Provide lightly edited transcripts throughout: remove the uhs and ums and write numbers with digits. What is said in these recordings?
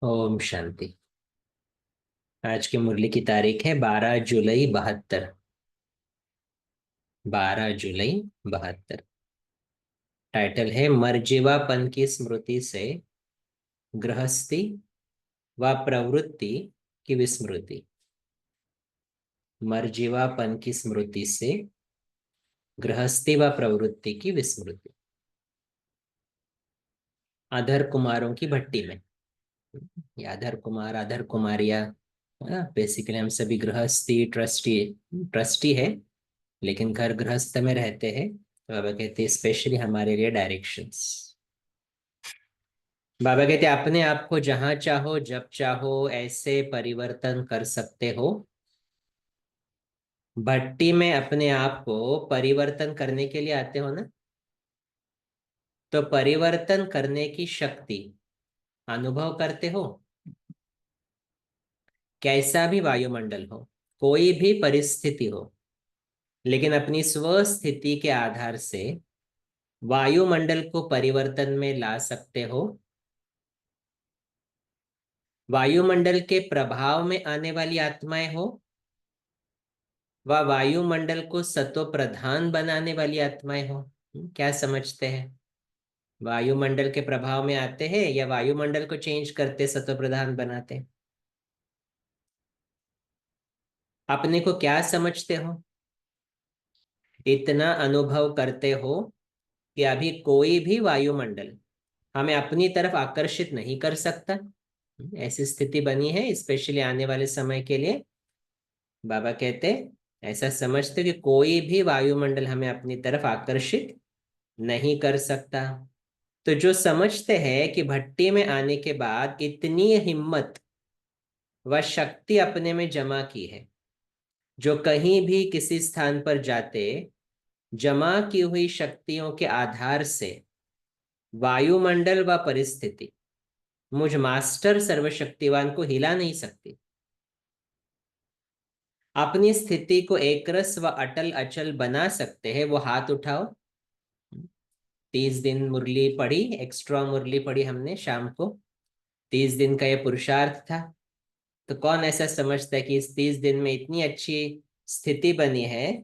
ओम शांति। आज की मुरली की तारीख है 12 जुलाई 72। 12 जुलाई 72। टाइटल है मर्जीवापन की स्मृति से गृहस्थी व प्रवृत्ति की विस्मृति। मर्जीवापन की स्मृति से गृहस्थी व प्रवृत्ति की विस्मृति। अधर कुमारों की भट्टी में, ये अधर कुमार अधर कुमारिया, बेसिकली हम सभी गृहस्थी ट्रस्टी ट्रस्टी है, लेकिन घर गृहस्थ में रहते हैं। तो बाबा कहते हैं स्पेशली हमारे लिए डायरेक्शंस। बाबा कहते हैं अपने आप को जहां चाहो जब चाहो ऐसे परिवर्तन कर सकते हो। भट्टी में अपने आप को परिवर्तन करने के लिए आते हो ना, तो परिवर्तन करने की शक्ति अनुभव करते हो। कैसा भी वायुमंडल हो, कोई भी परिस्थिति हो, लेकिन अपनी स्व स्थिति के आधार से वायुमंडल को परिवर्तन में ला सकते हो। वायुमंडल के प्रभाव में आने वाली आत्माएं हो व वायुमंडल को सत्व प्रधान बनाने वाली आत्माएं हो। क्या समझते हैं? वायुमंडल के प्रभाव में आते हैं या वायुमंडल को चेंज करते सत्व प्रधान बनाते? अपने को क्या समझते हो? इतना अनुभव करते हो कि अभी कोई भी वायुमंडल हमें अपनी तरफ आकर्षित नहीं कर सकता। ऐसी स्थिति बनी है स्पेशली आने वाले समय के लिए। बाबा कहते ऐसा समझते कि कोई भी वायुमंडल हमें अपनी तरफ आकर्षित नहीं कर सकता। तो जो समझते हैं कि भट्टी में आने के बाद इतनी हिम्मत व शक्ति अपने में जमा की है, जो कहीं भी किसी स्थान पर जाते जमा की हुई शक्तियों के आधार से वायुमंडल व परिस्थिति मुझ मास्टर सर्वशक्तिवान को हिला नहीं सकती। अपनी स्थिति को एकरस व अटल अचल बना सकते हैं, वो हाथ उठाओ। 30 दिन मुरली पढ़ी, एक्स्ट्रा मुरली पढ़ी हमने शाम को। 30 दिन का ये पुरुषार्थ था। तो कौन ऐसा समझता है कि इस 30 दिन में इतनी अच्छी स्थिति बनी है,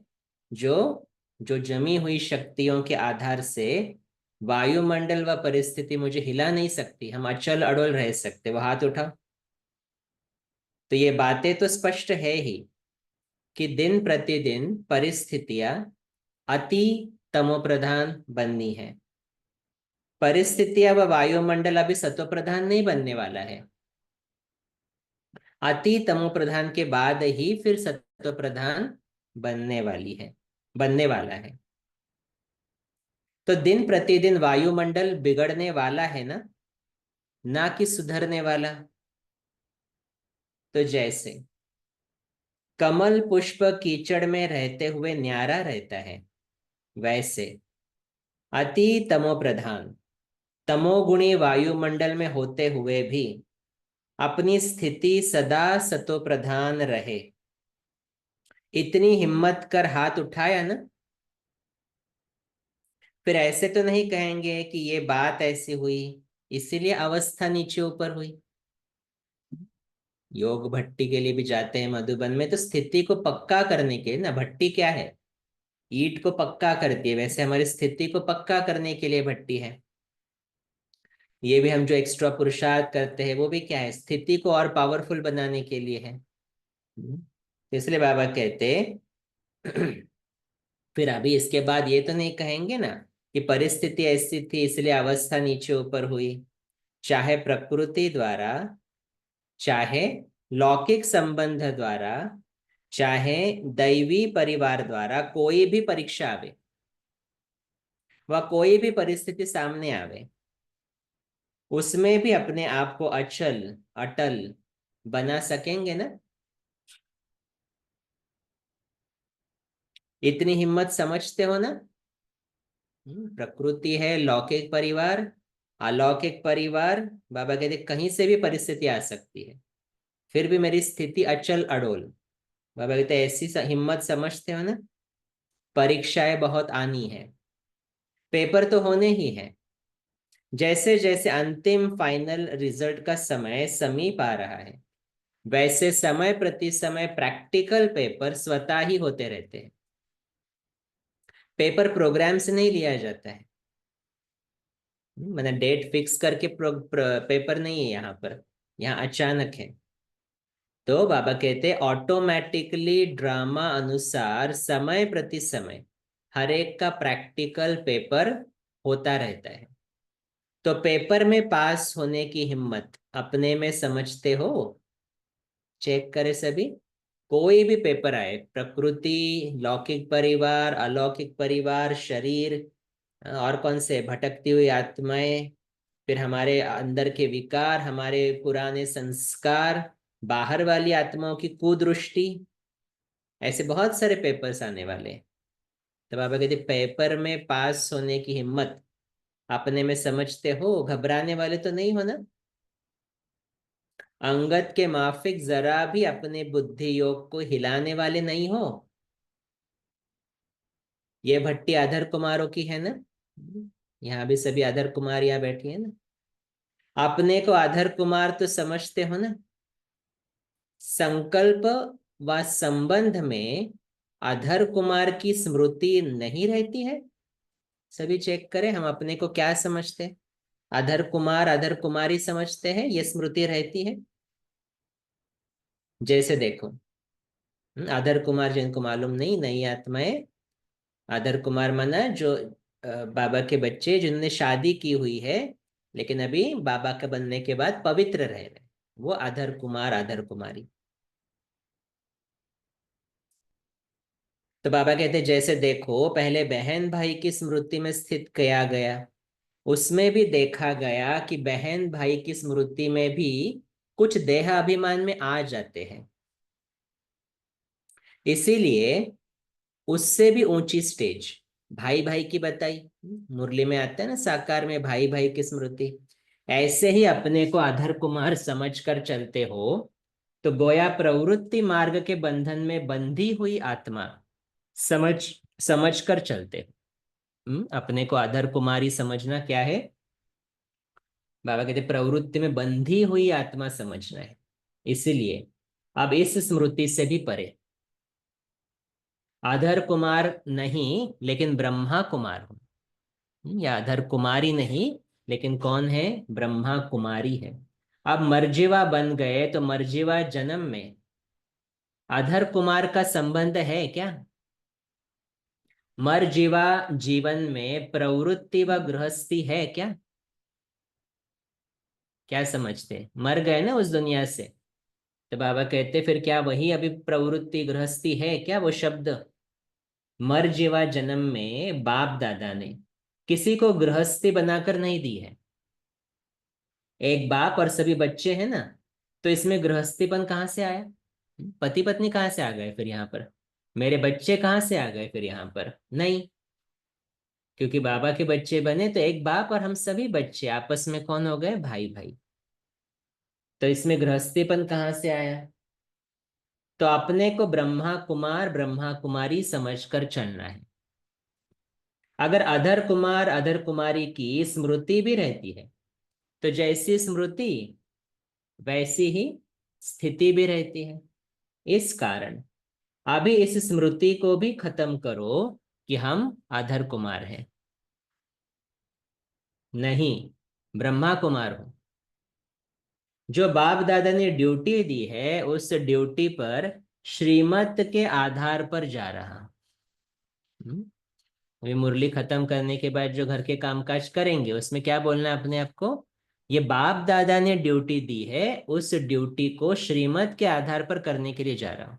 जो जो जमी हुई शक्तियों के आधार से वायुमंडल व परिस्थिति मुझे हिला नहीं सकती, हम अचल अड़ोल रह सकते? वो हाथ उठाओ। तो ये बातें तो स्पष्ट है ही कि दिन प्रतिदिन परिस्थितियां अति तमोप्रधान बननी है। परिस्थितियां व वायुमंडल अभी सत्व प्रधान नहीं बनने वाला है। अति तमो प्रधान के बाद ही फिर सत्व प्रधान बनने वाला है। तो दिन प्रतिदिन वायुमंडल बिगड़ने वाला है ना कि सुधरने वाला। तो जैसे कमल पुष्प कीचड़ में रहते हुए न्यारा रहता है, वैसे अति तमो प्रधान तमोगुणी वायुमंडल में होते हुए भी अपनी स्थिति सदा सतो प्रधान रहे। इतनी हिम्मत कर हाथ उठाया ना। फिर ऐसे तो नहीं कहेंगे कि ये बात ऐसी हुई इसीलिए अवस्था नीचे ऊपर हुई। योग भट्टी के लिए भी जाते हैं मधुबन में, तो स्थिति को पक्का करने के लिए ना। भट्टी क्या है? ईंट को पक्का करती है, वैसे हमारी स्थिति को पक्का करने के लिए भट्टी है। ये भी हम जो एक्स्ट्रा पुरुषार्थ करते हैं वो भी क्या है? स्थिति को और पावरफुल बनाने के लिए है। तो इसलिए बाबा कहते फिर अभी इसके बाद ये तो नहीं कहेंगे ना कि परिस्थिति ऐसी थी इसलिए अवस्था नीचे ऊपर हुई। चाहे प्रकृति द्वारा, चाहे लौकिक संबंध द्वारा, चाहे दैवी परिवार द्वारा कोई भी परीक्षा आवे व कोई भी परिस्थिति सामने आवे, उसमें भी अपने आप को अचल अटल बना सकेंगे ना। इतनी हिम्मत समझते हो ना। प्रकृति है, लौकिक परिवार, अलौकिक परिवार। बाबा कहते कहीं से भी परिस्थिति आ सकती है, फिर भी मेरी स्थिति अचल अडोल। बाबा कहते ऐसी हिम्मत समझते हो ना। परीक्षाएं बहुत आनी है, पेपर तो होने ही है, जैसे जैसे अंतिम फाइनल रिजल्ट का समय समीप आ रहा है, वैसे समय प्रति समय प्रैक्टिकल पेपर स्वतः ही होते रहते हैं। पेपर प्रोग्राम से नहीं लिया जाता है, मतलब डेट फिक्स करके पेपर नहीं है यहाँ पर, यहाँ अचानक है। तो बाबा कहते ऑटोमेटिकली ड्रामा अनुसार समय प्रति समय हर एक का प्रैक्टिकल पेपर होता रहता है। तो पेपर में पास होने की हिम्मत अपने में समझते हो? चेक करें सभी। कोई भी पेपर आए, प्रकृति, लौकिक परिवार, अलौकिक परिवार, शरीर, और कौन से, भटकती हुई आत्माएं, फिर हमारे अंदर के विकार, हमारे पुराने संस्कार, बाहर वाली आत्माओं की कुदृष्टि, ऐसे बहुत सारे पेपर्स आने वाले हैं। तो बाबा कहते पेपर में पास होने की हिम्मत अपने में समझते हो, घबराने वाले तो नहीं हो ना? अंगद के माफिक जरा भी अपने बुद्धि योग को हिलाने वाले नहीं हो। ये भट्टी अधर कुमारों की है ना, यहाँ भी सभी अधर कुमारियां बैठी है ना। अपने को अधर कुमार तो समझते हो ना? संकल्प व संबंध में अधर कुमार की स्मृति नहीं रहती है? सभी चेक करें, हम अपने को क्या समझते हैं? अधर कुमार, अधर कुमारी समझते हैं, ये स्मृति रहती है? जैसे देखो, अधर कुमार जिनको मालूम नहीं, नई आत्माएं, अधर कुमार माना जो बाबा के बच्चे जिन्होंने शादी की हुई है लेकिन अभी बाबा के बनने के बाद पवित्र रह रहे, वो अधर कुमार, अधर कुमारी। तो बाबा कहते जैसे देखो, पहले बहन भाई की स्मृति में स्थित किया गया, उसमें भी देखा गया कि बहन भाई की स्मृति में भी कुछ देह अभिमान में आ जाते हैं। इसीलिए उससे भी ऊंची स्टेज भाई भाई की बताई, मुरली में आता है ना, साकार में भाई भाई की स्मृति। ऐसे ही अपने को आधार कुमार समझ कर चलते हो तो गोया प्रवृत्ति मार्ग के बंधन में बंधी हुई आत्मा समझ समझ कर चलते हो। अपने को आधार कुमारी समझना क्या है? बाबा कहते प्रवृत्ति में बंधी हुई आत्मा समझना है। इसीलिए अब इस स्मृति से भी परे, अधर कुमार नहीं लेकिन ब्रह्मा कुमार हूं, या अधर कुमारी नहीं लेकिन कौन है? ब्रह्मा कुमारी है। अब मर्जीवा बन गए तो मर्जीवा जन्म में अधर कुमार का संबंध है क्या? मर्जीवा जीवन में प्रवृत्ति व गृहस्थी है क्या? क्या समझते, मर गए ना उस दुनिया से, तो बाबा कहते फिर क्या वही अभी प्रवृत्ति गृहस्थी है क्या? वो शब्द मर्जीवा जन्म में बाप दादा ने किसी को गृहस्थी बनाकर नहीं दी है। एक बाप और सभी बच्चे हैं ना, तो इसमें गृहस्थीपन कहाँ से आया? पति पत्नी कहाँ से आ गए फिर यहाँ पर? मेरे बच्चे कहाँ से आ गए फिर यहाँ पर? नहीं, क्योंकि बाबा के बच्चे बने तो एक बाप और हम सभी बच्चे आपस में कौन हो गए? भाई भाई। तो इसमें गृहस्थीपन कहाँ से आया? तो अपने को ब्रह्मा कुमार, ब्रह्मा कुमारी समझकर चलना है। अगर अधर कुमार, अधर कुमारी की स्मृति भी रहती है तो जैसी स्मृति वैसी ही स्थिति भी रहती है। इस कारण अभी इस स्मृति को भी खत्म करो कि हम अधर कुमार हैं। नहीं, ब्रह्मा कुमार हो। जो बाप दादा ने ड्यूटी दी है उस ड्यूटी पर श्रीमत के आधार पर जा रहा। हम्म? अभी मुरली खत्म करने के बाद जो घर के कामकाज करेंगे उसमें क्या बोलना है अपने आप को? ये बाप दादा ने ड्यूटी दी है, उस ड्यूटी को श्रीमत के आधार पर करने के लिए जा रहा हूं।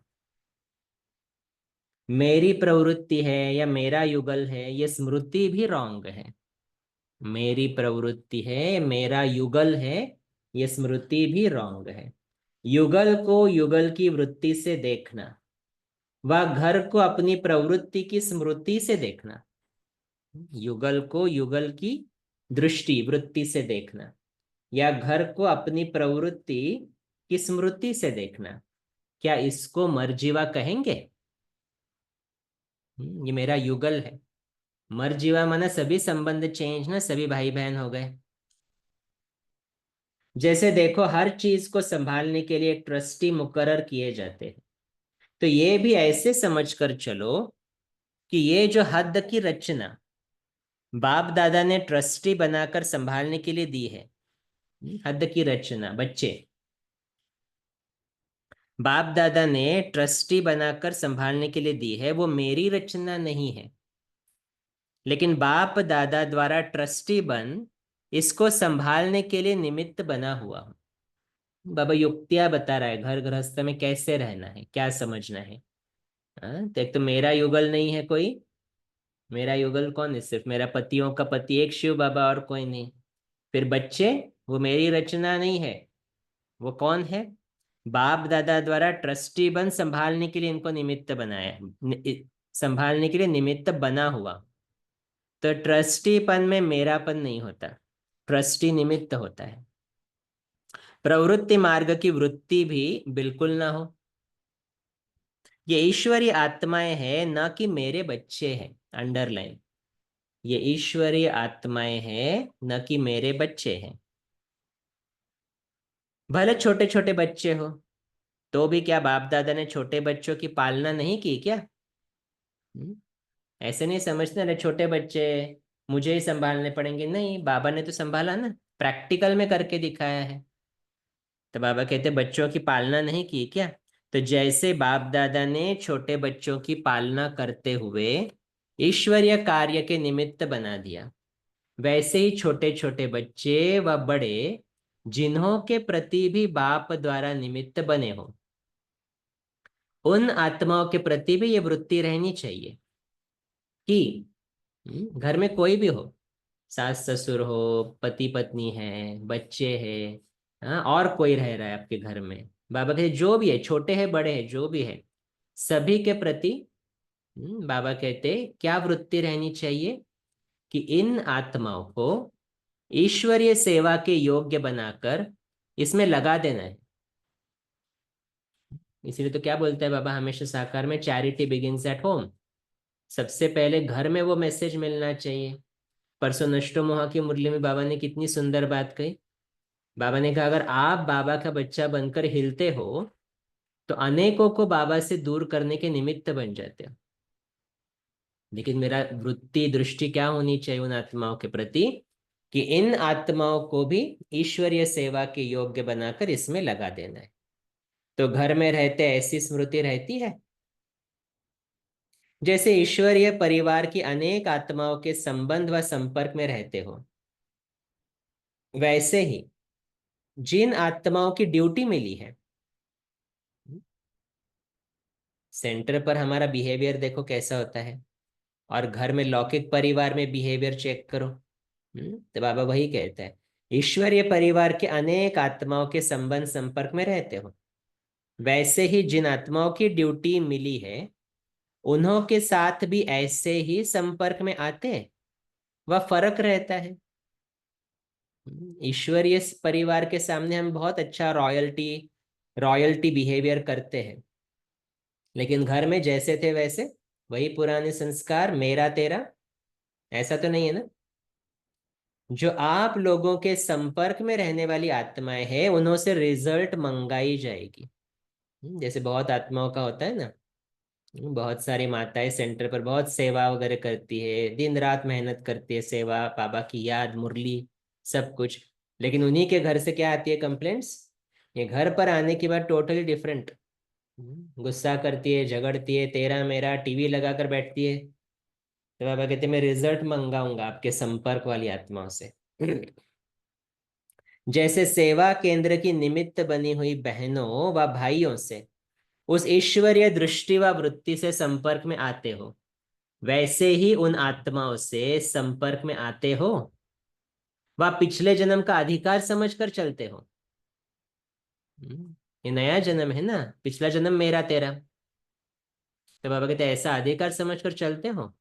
मेरी प्रवृत्ति है या मेरा युगल है, ये स्मृति भी रॉन्ग है। मेरी प्रवृत्ति है, मेरा युगल है, ये स्मृति भी रॉन्ग है। युगल को युगल की वृत्ति से देखना व घर को अपनी प्रवृत्ति की स्मृति से देखना, युगल को युगल की दृष्टि वृत्ति से देखना, या घर को अपनी प्रवृत्ति की स्मृति से देखना, क्या इसको मर्जीवा कहेंगे? ये मेरा युगल है। मर्जीवा माना सभी संबंध चेंज ना, सभी भाई बहन हो गए। जैसे देखो, हर चीज को संभालने के लिए एक ट्रस्टी मुकर्रर किए जाते हैं। तो ये भी ऐसे समझ कर चलो कि ये जो हद की रचना बाप दादा ने ट्रस्टी बनाकर संभालने के लिए दी है, हद की रचना बच्चे बाप दादा ने ट्रस्टी बनाकर संभालने के लिए दी है, वो मेरी रचना नहीं है। लेकिन बाप दादा द्वारा ट्रस्टी बन इसको संभालने के लिए निमित्त बना हुआ हूं। बाबा युक्तियां बता रहा है घर गृहस्थ में कैसे रहना है, क्या समझना है। हाँ, तो एक तो मेरा युगल नहीं है कोई। मेरा युगल कौन है? सिर्फ मेरा पतियों का पति एक शिव बाबा, और कोई नहीं। फिर बच्चे, वो मेरी रचना नहीं है। वो कौन है? बाप दादा द्वारा ट्रस्टी बन संभालने के लिए इनको निमित्त बनाया, संभालने के लिए निमित्त बना हुआ। तो ट्रस्टीपन में मेरापन नहीं होता, ट्रस्टी निमित्त होता है। प्रवृत्ति मार्ग की वृत्ति भी बिल्कुल ना हो। ये ईश्वरीय आत्माएं हैं, ना कि मेरे बच्चे हैं। अंडरलाइन, ये ईश्वरीय आत्माएं हैं, न कि मेरे बच्चे हैं। भले छोटे छोटे बच्चे हो, तो भी क्या बाप दादा ने छोटे बच्चों की पालना नहीं की क्या? हम्म? ऐसे नहीं समझते ना छोटे बच्चे मुझे ही संभालने पड़ेंगे, नहीं, बाबा ने तो संभाला ना, प्रैक्टिकल में करके दिखाया है। तो बाबा कहते बच्चों की पालना नहीं की क्या? तो जैसे बाप दादा ने छोटे बच्चों की पालना करते हुए ईश्वरीय कार्य के निमित्त बना दिया, वैसे ही छोटे छोटे बच्चे व बड़े जिन्हों के प्रति भी बाप द्वारा निमित्त बने हो, उन आत्माओं के प्रति भी ये वृत्ति रहनी चाहिए कि घर में कोई भी हो, सास ससुर हो, पति पत्नी है, बच्चे हैं, हाँ, और कोई रह रहा है आपके घर में, बाबा कहते जो भी है, छोटे हैं बड़े हैं जो भी है, सभी के प्रति बाबा कहते क्या वृत्ति रहनी चाहिए कि इन आत्माओं को ईश्वरीय सेवा के योग्य बनाकर इसमें लगा देना है। इसीलिए तो क्या बोलते हैं बाबा हमेशा साकार में, चैरिटी बिगिंस एट होम। सबसे पहले घर में वो मैसेज मिलना चाहिए। परसों नष्टो मोहा की मुरली में बाबा ने कितनी सुंदर बात कही। बाबा ने कहा अगर आप बाबा का बच्चा बनकर हिलते हो तो अनेकों को बाबा से दूर करने के निमित्त बन जाते हो। लेकिन मेरा वृत्ति दृष्टि क्या होनी चाहिए उन आत्माओं के प्रति कि इन आत्माओं को भी ईश्वरीय सेवा के योग्य बनाकर इसमें लगा देना है। तो घर में रहते ऐसी स्मृति रहती है जैसे ईश्वरीय परिवार की अनेक आत्माओं के संबंध व संपर्क में रहते हो। वैसे ही जिन आत्माओं की ड्यूटी मिली है, सेंटर पर हमारा बिहेवियर देखो कैसा होता है, और घर में लौकिक परिवार में बिहेवियर चेक करो। तो बाबा वही कहता है ईश्वरीय परिवार के अनेक आत्माओं के संबंध संपर्क में रहते हो, वैसे ही जिन आत्माओं की ड्यूटी मिली है उन्हों के साथ भी ऐसे ही संपर्क में आते हैं। वह फर्क रहता है। ईश्वरीय परिवार के सामने हम बहुत अच्छा रॉयल्टी रॉयल्टी बिहेवियर करते हैं, लेकिन घर में जैसे थे वैसे, वही पुराने संस्कार, मेरा तेरा, ऐसा तो नहीं है ना। जो आप लोगों के संपर्क में रहने वाली आत्माएं हैं उन्हों से रिजल्ट मंगाई जाएगी। जैसे बहुत आत्माओं का होता है ना, बहुत सारी माताएं सेंटर पर बहुत सेवा वगैरह करती है, दिन रात मेहनत करती है, सेवा, बाबा की याद, मुरली, सब कुछ। लेकिन उन्हीं के घर से क्या आती है कंप्लेंट्स? ये घर पर आने के बाद टोटली डिफरेंट, गुस्सा करती है, झगड़ती है, तेरा मेरा टीवी लगाकर बैठती है। तो बाबा कहते मैं रिजल्ट मंगाऊंगा आपके संपर्क वाली आत्माओं से। जैसे सेवा केंद्र की निमित्त बनी हुई बहनों व भाइयों से उस ईश्वरीय दृष्टि व वृत्ति से संपर्क में आते हो, वैसे ही उन आत्माओं से संपर्क में आते हो व पिछले जन्म का अधिकार समझकर चलते हो। ये नया जन्म है ना, पिछला जन्म मेरा तेरा। तो बाबा कहते हैं ऐसा अधिकार समझकर चलते हो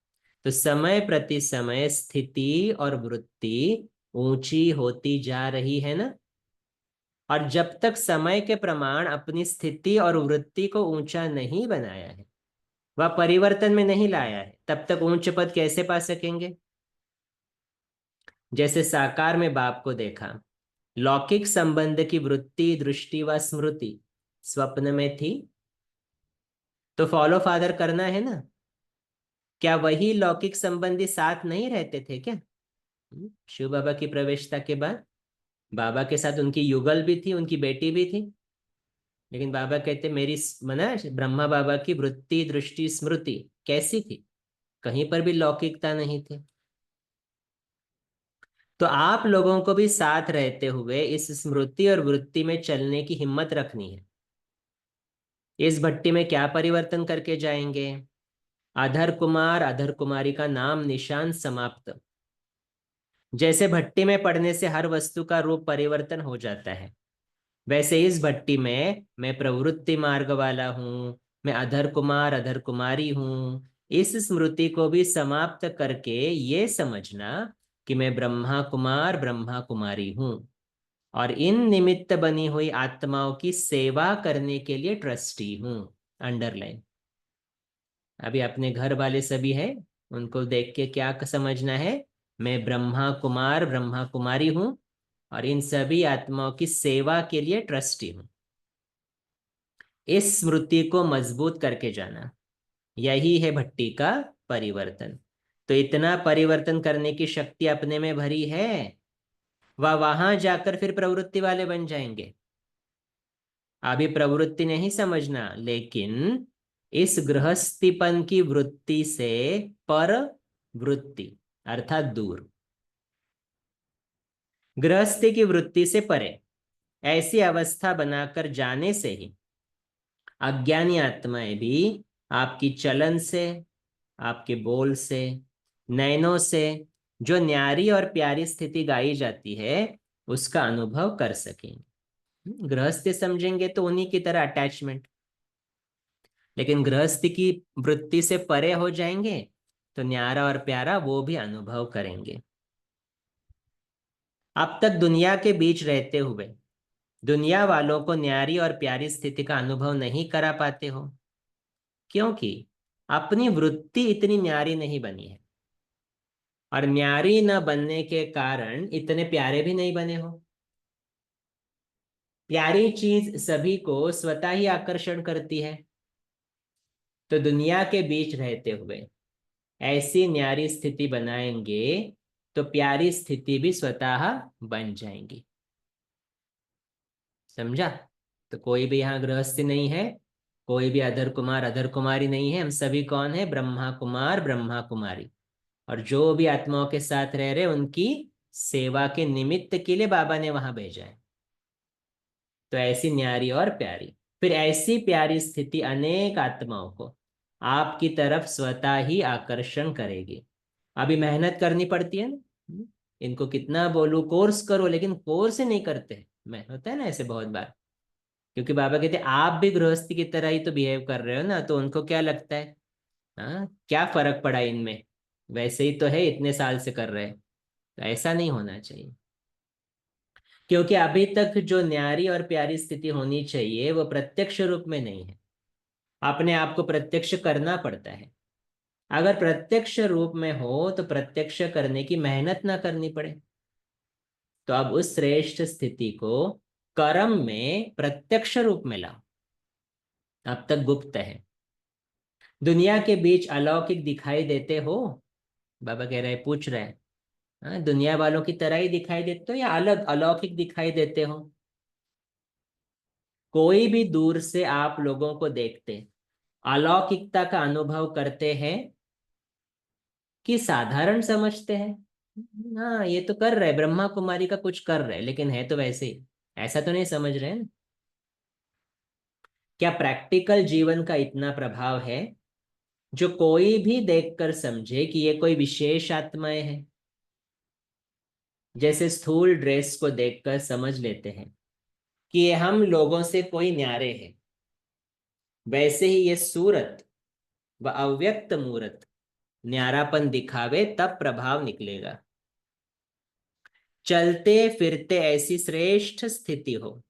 तो समय प्रति समय स्थिति और वृत्ति ऊंची होती जा रही है ना। और जब तक समय के प्रमाण अपनी स्थिति और वृत्ति को ऊंचा नहीं बनाया है, वह परिवर्तन में नहीं लाया है, तब तक ऊंच पद कैसे पा सकेंगे? जैसे साकार में बाप को देखा, लौकिक संबंध की वृत्ति, दृष्टि व स्मृति स्वप्न में थी, तो फॉलो फादर करना है ना। क्या वही लौकिक संबंधी साथ नहीं रहते थे क्या? शिव बाबा की प्रवेशता के बाद बाबा के साथ उनकी युगल भी थी, उनकी बेटी भी थी। लेकिन बाबा कहते मेरी मना ब्रह्मा बाबा की वृत्ति, दृष्टि, स्मृति कैसी थी? कहीं पर भी लौकिकता नहीं थी। तो आप लोगों को भी साथ रहते हुए इस स्मृति और वृत्ति में चलने की हिम्मत रखनी है। इस भट्टी में क्या परिवर्तन करके जाएंगे? अधर कुमार, अधर कुमारी का नाम निशान समाप्त। जैसे भट्टी में पड़ने से हर वस्तु का रूप परिवर्तन हो जाता है, वैसे इस भट्टी में मैं प्रवृत्ति मार्ग वाला हूँ, मैं अधर कुमार, अधर कुमारी हूँ। इस स्मृति को भी समाप्त करके ये समझना कि मैं ब्रह्मा कुमार, ब्रह्मा कुमारी हूँ, और इन निमित्त बनी हुई आत्माओं की सेवा करने के लिए ट्रस्टी हूँ। अंडरलाइन। अभी अपने घर वाले सभी है, उनको देख के क्या समझना है? मैं ब्रह्मा कुमार, ब्रह्मा कुमारी हूँ, और इन सभी आत्माओं की सेवा के लिए ट्रस्टी हूँ। इस स्मृति को मजबूत करके जाना, यही है भट्टी का परिवर्तन। तो इतना परिवर्तन करने की शक्ति अपने में भरी है, वह वहां जाकर फिर प्रवृत्ति वाले बन जाएंगे। अभी प्रवृत्ति नहीं समझना, लेकिन इस गृहस्थीपन की वृत्ति से पर वृत्ति अर्थात दूर, गृहस्थी की वृत्ति से परे ऐसी अवस्था बनाकर जाने से ही अज्ञानी आत्माएं भी आपकी चलन से, आपके बोल से, नयनों से जो न्यारी और प्यारी स्थिति गाई जाती है उसका अनुभव कर सकेंगे। गृहस्थी समझेंगे तो उन्हीं की तरह अटैचमेंट, लेकिन गृहस्थी की वृत्ति से परे हो जाएंगे तो न्यारा और प्यारा वो भी अनुभव करेंगे। अब तक दुनिया के बीच रहते हुए दुनिया वालों को न्यारी और प्यारी स्थिति का अनुभव नहीं करा पाते हो, क्योंकि अपनी वृत्ति इतनी न्यारी नहीं बनी है, और न्यारी न बनने के कारण इतने प्यारे भी नहीं बने हो। प्यारी चीज सभी को स्वतः ही आकर्षण करती है, तो दुनिया के बीच रहते हुए ऐसी न्यारी स्थिति बनाएंगे तो प्यारी स्थिति भी स्वतः बन जाएंगी। समझा? तो कोई भी यहाँ गृहस्थी नहीं है, कोई भी अधर कुमार, अधर कुमारी नहीं है। हम सभी कौन है? ब्रह्मा कुमार, ब्रह्मा कुमारी। और जो भी आत्माओं के साथ रह रहे उनकी सेवा के निमित्त के लिए बाबा ने वहां भेजा है। तो ऐसी न्यारी और प्यारी, फिर ऐसी प्यारी स्थिति अनेक आत्माओं को आपकी तरफ स्वतः ही आकर्षण करेगी। अभी मेहनत करनी पड़ती है ना। इनको कितना बोलूं कोर्स करो, लेकिन कोर्स ही नहीं करते। मैं होता है ना ऐसे बहुत बार, क्योंकि बाबा कहते आप भी गृहस्थी की तरह ही तो बिहेव कर रहे हो ना, तो उनको क्या लगता है, हाँ क्या फर्क पड़ा इनमें, वैसे ही तो है, इतने साल से कर रहे हैं। तो ऐसा नहीं होना चाहिए, क्योंकि अभी तक जो न्यारी और प्यारी स्थिति होनी चाहिए वो प्रत्यक्ष रूप में नहीं है। अपने आप को प्रत्यक्ष करना पड़ता है। अगर प्रत्यक्ष रूप में हो तो प्रत्यक्ष करने की मेहनत ना करनी पड़े। तो अब उस श्रेष्ठ स्थिति को कर्म में प्रत्यक्ष रूप में लाओ। अब तक गुप्त है, दुनिया के बीच अलौकिक दिखाई देते हो। बाबा कह रहे पूछ रहे हैं, हाँ दुनिया वालों की तरह ही दिखाई देते हो या अलग अलौकिक दिखाई देते हो? कोई भी दूर से आप लोगों को देखते अलौकिकता का अनुभव करते हैं कि साधारण समझते हैं? हाँ ये तो कर रहे ब्रह्मा कुमारी का कुछ कर रहे, लेकिन है तो वैसे ही, ऐसा तो नहीं समझ रहे हैं। क्या प्रैक्टिकल जीवन का इतना प्रभाव है जो कोई भी देखकर समझे कि ये कोई विशेष आत्माएं हैं? जैसे स्थूल ड्रेस को देखकर समझ लेते हैं कि ये हम लोगों से कोई न्यारे हैं, वैसे ही ये सूरत व अव्यक्त मूरत न्यारापन दिखावे तब प्रभाव निकलेगा। चलते फिरते ऐसी श्रेष्ठ स्थिति हो,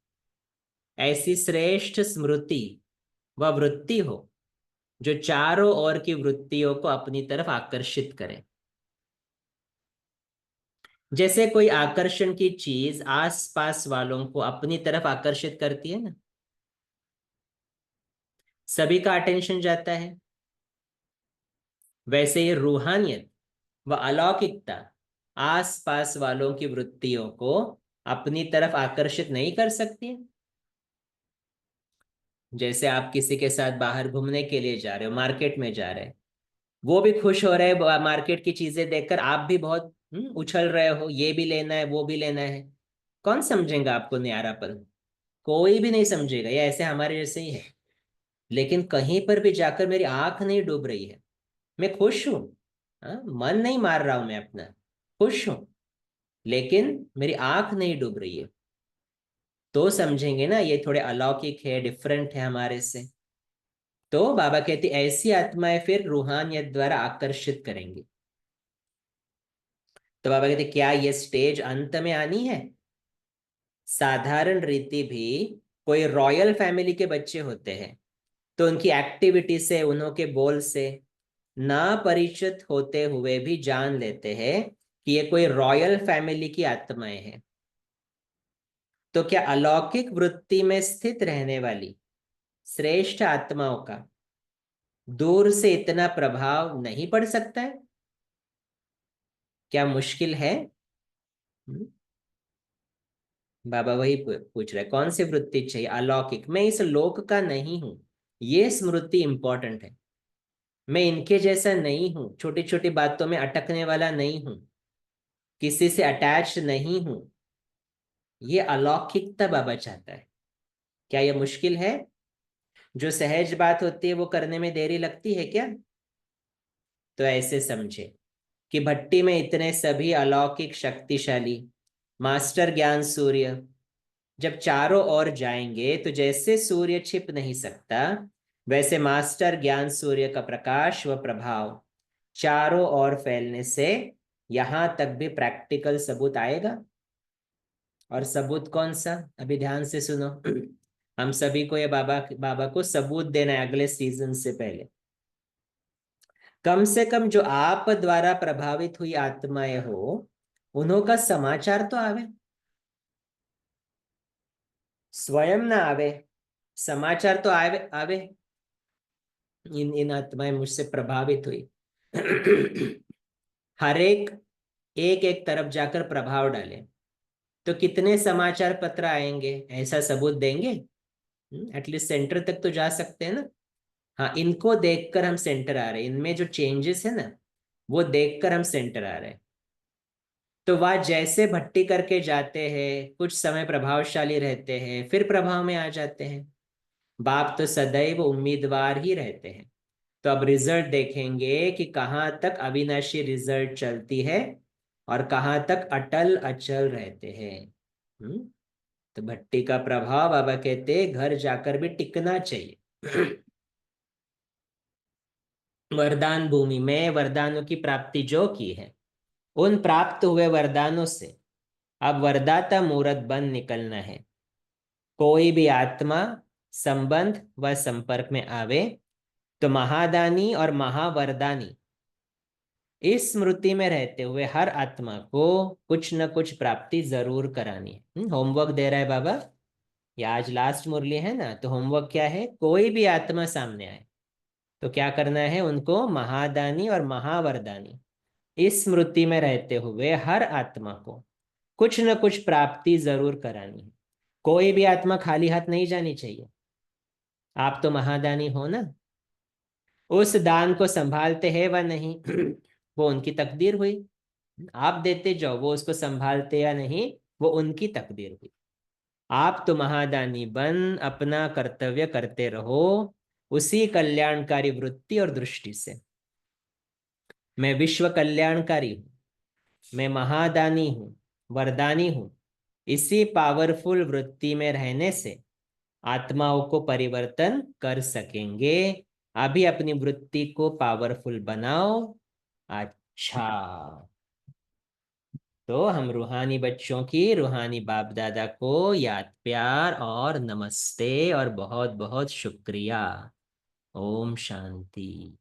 ऐसी श्रेष्ठ स्मृति व वृत्ति हो जो चारों ओर की वृत्तियों को अपनी तरफ आकर्षित करे। जैसे कोई आकर्षण की चीज आसपास वालों को अपनी तरफ आकर्षित करती है ना, सभी का अटेंशन जाता है। वैसे ये रूहानियत व अलौकिकता आसपास वालों की वृत्तियों को अपनी तरफ आकर्षित नहीं कर सकती है। जैसे आप किसी के साथ बाहर घूमने के लिए जा रहे हो, मार्केट में जा रहे हैं, वो भी खुश हो रहे हैं मार्केट की चीजें देखकर, आप भी बहुत उछल रहे हो, ये भी लेना है वो भी लेना है। कौन समझेगा आपको न्यारापन? कोई भी नहीं समझेगा, ये ऐसे हमारे जैसे ही है। लेकिन कहीं पर भी जाकर मेरी आंख नहीं डूब रही है, मैं खुश हूं। मन नहीं मार रहा हूं मैं अपना, खुश हूं, लेकिन मेरी आंख नहीं डूब रही है, तो समझेंगे ना ये थोड़े अलौकिक है, डिफरेंट है हमारे से। तो बाबा कहते ऐसी आत्माएं फिर रूहानियत द्वारा आकर्षित करेंगी। तो बाबा कहते क्या ये स्टेज अंत में आनी है? साधारण रीति भी कोई रॉयल फैमिली के बच्चे होते हैं तो उनकी एक्टिविटी से, उन्हों के बोल से ना परिचित होते हुए भी जान लेते हैं कि ये कोई रॉयल फैमिली की आत्माएं हैं। तो क्या अलौकिक वृत्ति में स्थित रहने वाली श्रेष्ठ आत्माओं का दूर से इतना प्रभाव नहीं पड़ सकता है? क्या मुश्किल है? हम्म, बाबा वही पूछ रहे कौन सी वृत्ति चाहिए? अलौकिक। मैं इस लोक का नहीं हूं, ये स्मृति इंपॉर्टेंट है। मैं इनके जैसा नहीं हूं, छोटी छोटी बातों में अटकने वाला नहीं हूं, किसी से अटैच नहीं हूं। ये अलौकिकता बाबा चाहता है। क्या ये मुश्किल है? जो सहज बात होती है वो करने में देरी लगती है क्या? तो ऐसे समझे कि भट्टी में इतने सभी अलौकिक शक्तिशाली मास्टर ज्ञान सूर्य जब चारों ओर जाएंगे तो जैसे सूर्य छिप नहीं सकता, वैसे मास्टर ज्ञान सूर्य का प्रकाश व प्रभाव चारों ओर फैलने से यहां तक भी प्रैक्टिकल सबूत आएगा। और सबूत कौन सा? अभी ध्यान से सुनो। हम सभी को ये बाबा बाबा को सबूत देना है अगले सीजन से पहले। कम से कम जो आप द्वारा प्रभावित हुई आत्माएं हो, उन्हों का समाचार तो आवे। स्वयं ना आवे, समाचार तो आवे आवे। इन इन आत्माएं मुझसे प्रभावित हुई। हर एक एक एक तरफ जाकर प्रभाव डाले तो कितने समाचार पत्र आएंगे, ऐसा सबूत देंगे। एटलीस्ट सेंटर तक तो जा सकते हैं ना। हाँ, इनको देखकर हम सेंटर आ रहे हैं, इनमें जो चेंजेस है ना, वो देखकर हम सेंटर आ रहे हैं। तो वह जैसे भट्टी करके जाते हैं, कुछ समय प्रभावशाली रहते हैं, फिर प्रभाव में आ जाते हैं। बाप तो सदैव उम्मीदवार ही रहते हैं। तो अब रिजल्ट देखेंगे कि कहाँ तक अविनाशी रिजल्ट चलती है और कहाँ तक अटल अचल रहते हैं। हम्म। तो भट्टी का प्रभाव बाबा कहते घर जाकर भी टिकना चाहिए। वरदान भूमि में वरदानों की प्राप्ति जो की है, उन प्राप्त हुए वरदानों से अब वरदाता मूर्त बन निकलना है। कोई भी आत्मा संबंध व संपर्क में आवे तो महादानी और महावरदानी इस स्मृति में रहते हुए हर आत्मा को कुछ न कुछ प्राप्ति जरूर करानी है। होमवर्क दे रहा है बाबा। ये आज लास्ट मुरली है ना, तो होमवर्क क्या है? कोई भी आत्मा सामने आए तो क्या करना है? उनको महादानी और महावरदानी इस स्मृति में रहते हुए हर आत्मा को कुछ न कुछ प्राप्ति जरूर करानी है। कोई भी आत्मा खाली हाथ नहीं जानी चाहिए। आप तो महादानी हो ना, उस दान को संभालते हैं व नहीं वो उनकी तकदीर हुई। आप देते जाओ, वो उसको संभालते या नहीं वो उनकी तकदीर हुई। आप तो महादानी बन अपना कर्तव्य करते रहो उसी कल्याणकारी वृत्ति और दृष्टि से। मैं विश्व कल्याणकारी हूं, मैं महादानी हूं, वरदानी हूं। इसी पावरफुल वृत्ति में रहने से आत्माओं को परिवर्तन कर सकेंगे। अभी अपनी वृत्ति को पावरफुल बनाओ। अच्छा, तो हम रूहानी बच्चों की रूहानी बाप दादा को याद प्यार और नमस्ते और बहुत बहुत शुक्रिया। ओम शांति।